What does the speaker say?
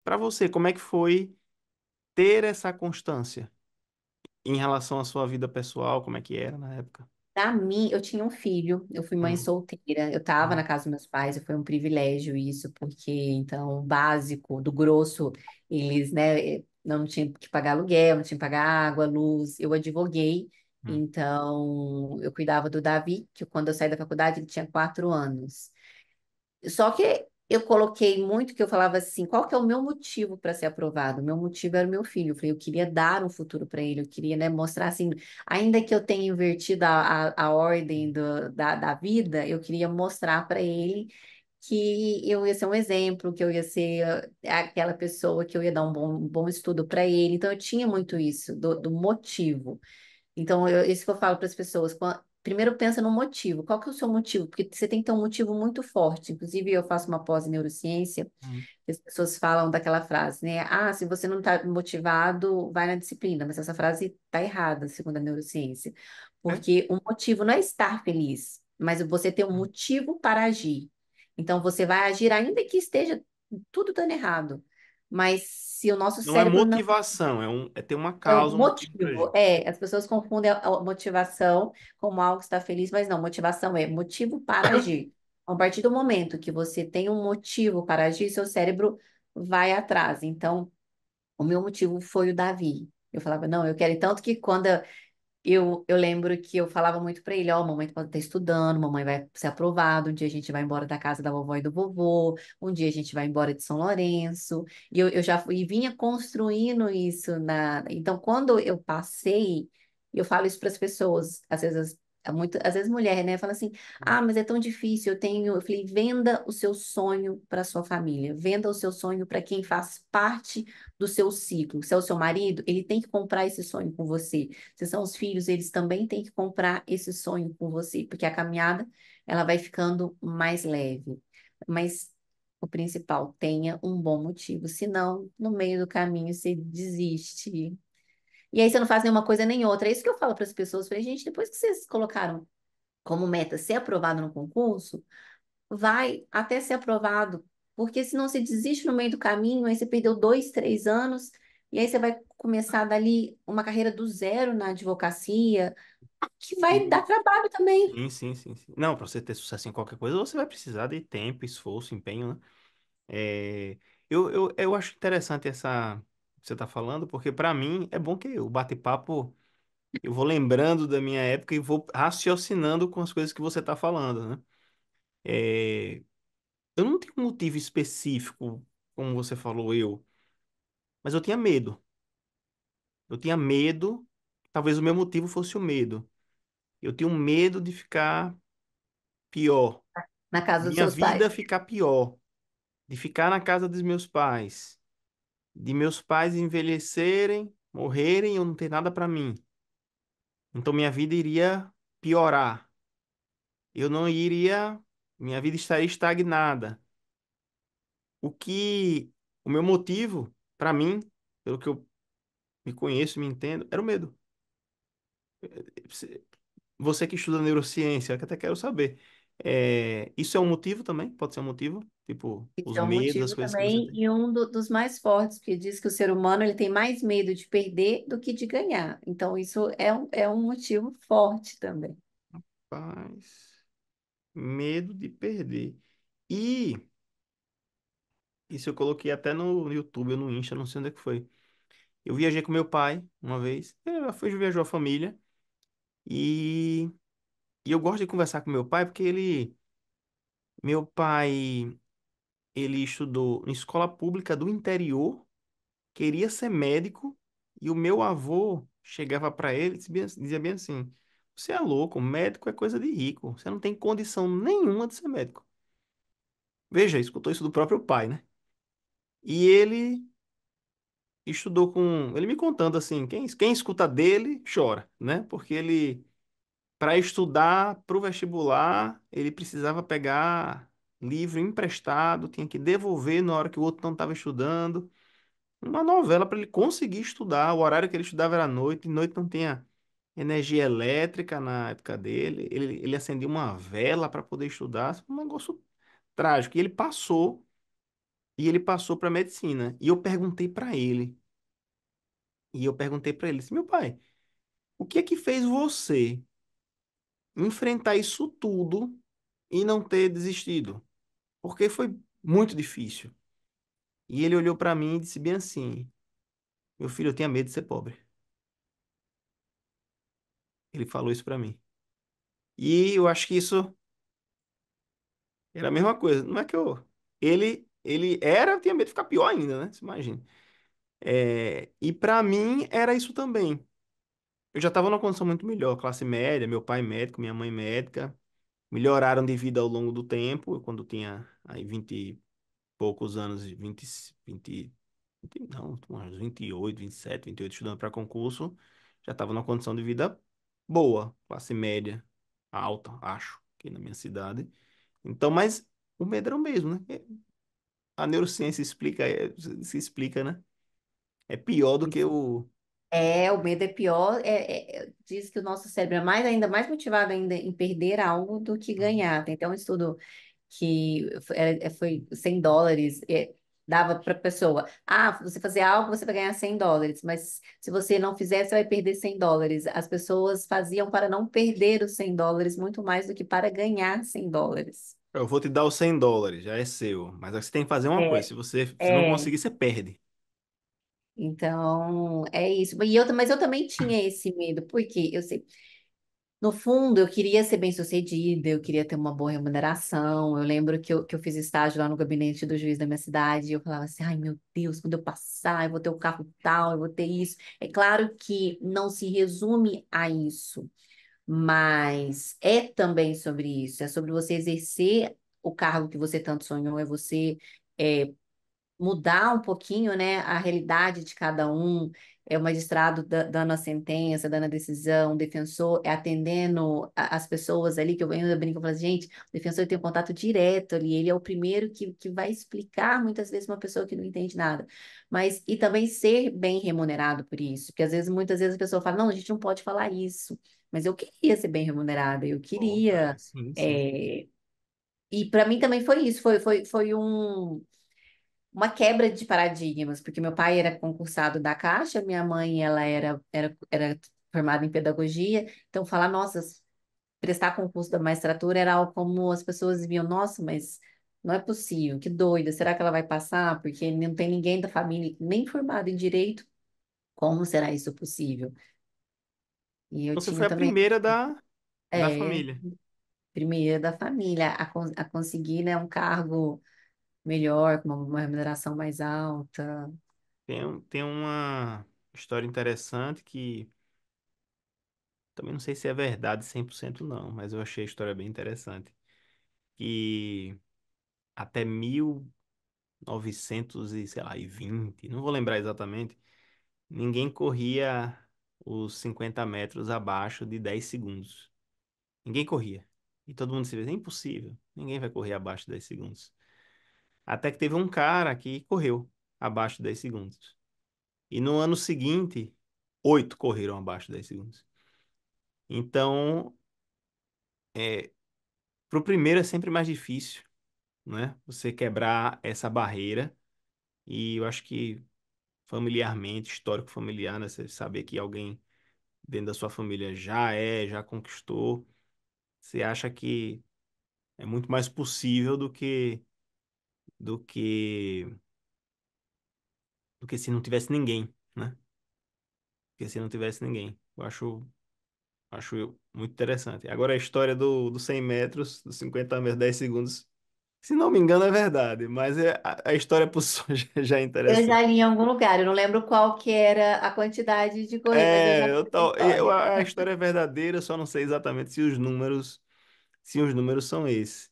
para você, como é que foi ter essa constância em relação à sua vida pessoal, como é que era na época? Pra mim, eu tinha um filho, eu fui mãe Hum, solteira, eu tava na hum, casa dos meus pais, e foi um privilégio isso, porque, então, o básico, do grosso, eles, né, não tinham que pagar aluguel, não tinha que pagar água, luz, eu advoguei, hum. então, eu cuidava do Davi, que quando eu saí da faculdade, ele tinha 4 anos. Só que eu coloquei muito que eu falava assim, qual que é o meu motivo para ser aprovado? O meu motivo era o meu filho. Eu falei, eu queria dar um futuro para ele, eu queria, né, mostrar assim, ainda que eu tenha invertido a ordem da vida, eu queria mostrar para ele que eu ia ser um exemplo, que eu ia ser aquela pessoa que eu ia dar um bom estudo para ele. Então eu tinha muito isso, do motivo. Então, isso que eu falo para as pessoas. Primeiro pensa no motivo. Qual que é o seu motivo? Porque você tem que ter um motivo muito forte. Inclusive, eu faço uma pós em neurociência, Hum. e as pessoas falam daquela frase, né? Ah, se você não está motivado, vai na disciplina. Mas essa frase está errada, segundo a neurociência. É? Porque o motivo não é estar feliz, mas você ter um motivo para agir. Então, você vai agir ainda que esteja tudo dando errado. Mas se o nosso Não é cérebro não motivação, é ter uma é o causa, um motivo para motivo, agir. as pessoas confundem a motivação como algo que está feliz, mas não, motivação é motivo para agir. A partir do momento que você tem um motivo para agir, seu cérebro vai atrás. Então, o meu motivo foi o Davi. Eu falava, não, eu quero. Tanto que quando eu lembro que eu falava muito para ele, ó, mamãe pode estar estudando, mamãe vai ser aprovada, um dia a gente vai embora da casa da vovó e do vovô, um dia a gente vai embora de São Lourenço, e eu já fui, e vinha construindo isso Então, quando eu passei, eu falo isso para as pessoas, às vezes mulher, né, fala assim, ah, mas é tão difícil, eu falei, venda o seu sonho para sua família, venda o seu sonho para quem faz parte do seu ciclo. Se é o seu marido, ele tem que comprar esse sonho com você. Se são os filhos, eles também têm que comprar esse sonho com você, porque a caminhada ela vai ficando mais leve. Mas o principal, tenha um bom motivo, senão no meio do caminho você desiste. E aí você não faz nenhuma coisa nem outra. É isso que eu falo para as pessoas. Falei, gente, depois que vocês colocaram como meta ser aprovado no concurso, vai até ser aprovado, porque senão você desiste no meio do caminho, aí você perdeu 2, 3 anos, e aí você vai começar dali uma carreira do zero na advocacia, que vai dar Sim, trabalho também. sim. Não, para você ter sucesso em qualquer coisa, você vai precisar de tempo, esforço, empenho, né? É, eu acho interessante essa que você está falando, porque para mim é bom que o bate-papo eu vou lembrando da minha época e vou raciocinando com as coisas que você está falando, né? É, eu não tenho um motivo específico, como você falou, mas eu tinha medo. Eu tinha medo, talvez o meu motivo fosse o medo. Eu tinha um medo de ficar pior, Na casa dos minha seus vida pais. ficar pior, de ficar na casa dos meus pais, de meus pais envelhecerem, morrerem e eu não ter nada para mim. Então minha vida iria piorar. Eu não iria, minha vida estaria estagnada. O que, o meu motivo, para mim, pelo que eu me conheço e me entendo, era o medo. Você que estuda neurociência, eu que até quero saber. Isso é um motivo também? Pode ser um motivo? Tipo, Isso os é um medos, as motivo coisas que você também tem. e dos mais fortes, porque diz que o ser humano ele tem mais medo de perder do que de ganhar. Então, isso é um motivo forte também. Paz, medo de perder. E isso eu coloquei até no YouTube ou no Insta, não sei onde é que foi. Eu viajei com meu pai uma vez. Viajou a família. E, e eu gosto de conversar com meu pai porque meu pai, ele estudou em escola pública do interior, queria ser médico. E o meu avô chegava para ele e dizia bem assim: Você é louco, médico é coisa de rico. Você não tem condição nenhuma de ser médico. Veja, escutou isso do próprio pai, né? E ele estudou com. Ele me contando assim: quem escuta dele chora, né? Porque ele, para estudar para o vestibular, ele precisava pegar livro emprestado, tinha que devolver na hora que o outro não estava estudando. Uma novela para ele conseguir estudar. O horário que ele estudava era à noite, e noite não tinha energia elétrica na época dele. Ele acendia uma vela para poder estudar. Um negócio trágico. E ele passou. e ele passou para medicina. E eu perguntei para ele, assim, meu pai, o que é que fez você enfrentar isso tudo e não ter desistido? Porque foi muito difícil. E ele olhou para mim e disse bem assim: meu filho, eu tinha medo de ser pobre. Ele falou isso para mim. E eu acho que isso era a mesma coisa. Não é que eu. Ele era, eu tinha medo de ficar pior ainda, né? Você imagina. E para mim era isso também. Eu já estava numa condição muito melhor, classe média, meu pai médico, minha mãe médica. Melhoraram de vida ao longo do tempo. Quando eu tinha aí 20 e poucos anos, 20 não, uns 28, 27, 28 estudando para concurso, já estava numa condição de vida boa, classe média, alta, acho, aqui na minha cidade. Então, mas o medo era o mesmo, né? A neurociência explica, se explica, né? É pior do que o. O medo é pior. Diz que o nosso cérebro é ainda mais motivado ainda em perder algo do que ganhar. Tem até um estudo que foi US$ 100. Dava para a pessoa, você fazer algo, você vai ganhar US$ 100, mas se você não fizer, você vai perder US$ 100. As pessoas faziam para não perder os US$ 100 muito mais do que para ganhar US$ 100. Eu vou te dar os US$ 100, já é seu. Mas aí você tem que fazer uma coisa. É, Se não é. conseguir, você perde. Então, é isso. Mas eu também tinha esse medo, porque eu sei, no fundo, eu queria ser bem-sucedida, eu queria ter uma boa remuneração. Eu lembro que eu fiz estágio lá no gabinete do juiz da minha cidade, e eu falava assim: ai meu Deus, quando eu passar, eu vou ter o carro tal, eu vou ter isso. É claro que não se resume a isso, mas é também sobre isso, é sobre você exercer o cargo que você tanto sonhou, é você. é, Mudar um pouquinho, né, a realidade de cada um. É o magistrado dando a sentença, dando a decisão, o defensor é atendendo as pessoas ali, que eu ainda brinco, eu falo assim, gente, o defensor tem um contato direto ali, ele é o primeiro que vai explicar muitas vezes uma pessoa que não entende nada. Mas, e também ser bem remunerado por isso, porque muitas vezes a pessoa fala, não, a gente não pode falar isso, mas eu queria ser bem remunerada, eu Opa, queria. sim, sim. é, E para mim também foi isso, foi uma quebra de paradigmas, porque meu pai era concursado da Caixa, minha mãe ela era formada em pedagogia, então falar, nossa, prestar concurso da magistratura era algo como as pessoas viam, nossa, mas não é possível, que doida, será que ela vai passar? Porque não tem ninguém da família nem formado em direito, como será isso possível? E eu Você tinha foi a também, primeira da é, família. primeira da família a conseguir, né, um cargo melhor, com uma remuneração mais alta. Tem uma história interessante que também não sei se é verdade 100% não, mas eu achei a história bem interessante. Que até 1900 e, sei lá, e 20, não vou lembrar exatamente, ninguém corria os 50 metros abaixo de 10 segundos. Ninguém corria. E todo mundo se vê, é impossível. Ninguém vai correr abaixo de 10 segundos. Até que teve um cara que correu abaixo de 10 segundos. E no ano seguinte, 8 correram abaixo de 10 segundos. Então, pro primeiro é sempre mais difícil, né? Você quebrar essa barreira. E eu acho que familiarmente, histórico familiar, né? Você saber que alguém dentro da sua família já conquistou. Você acha que é muito mais possível do que do que se não tivesse ninguém, né? Porque se não tivesse ninguém. Eu acho muito interessante. Agora a história dos 100 metros, dos 50 metros, 10 segundos. Se não me engano, é verdade, mas a história por si só já é Eu interessante. já li em algum lugar, eu não lembro qual que era a quantidade de correr, mas eu já li essa história. A história é verdadeira, só não sei exatamente se os números são esses.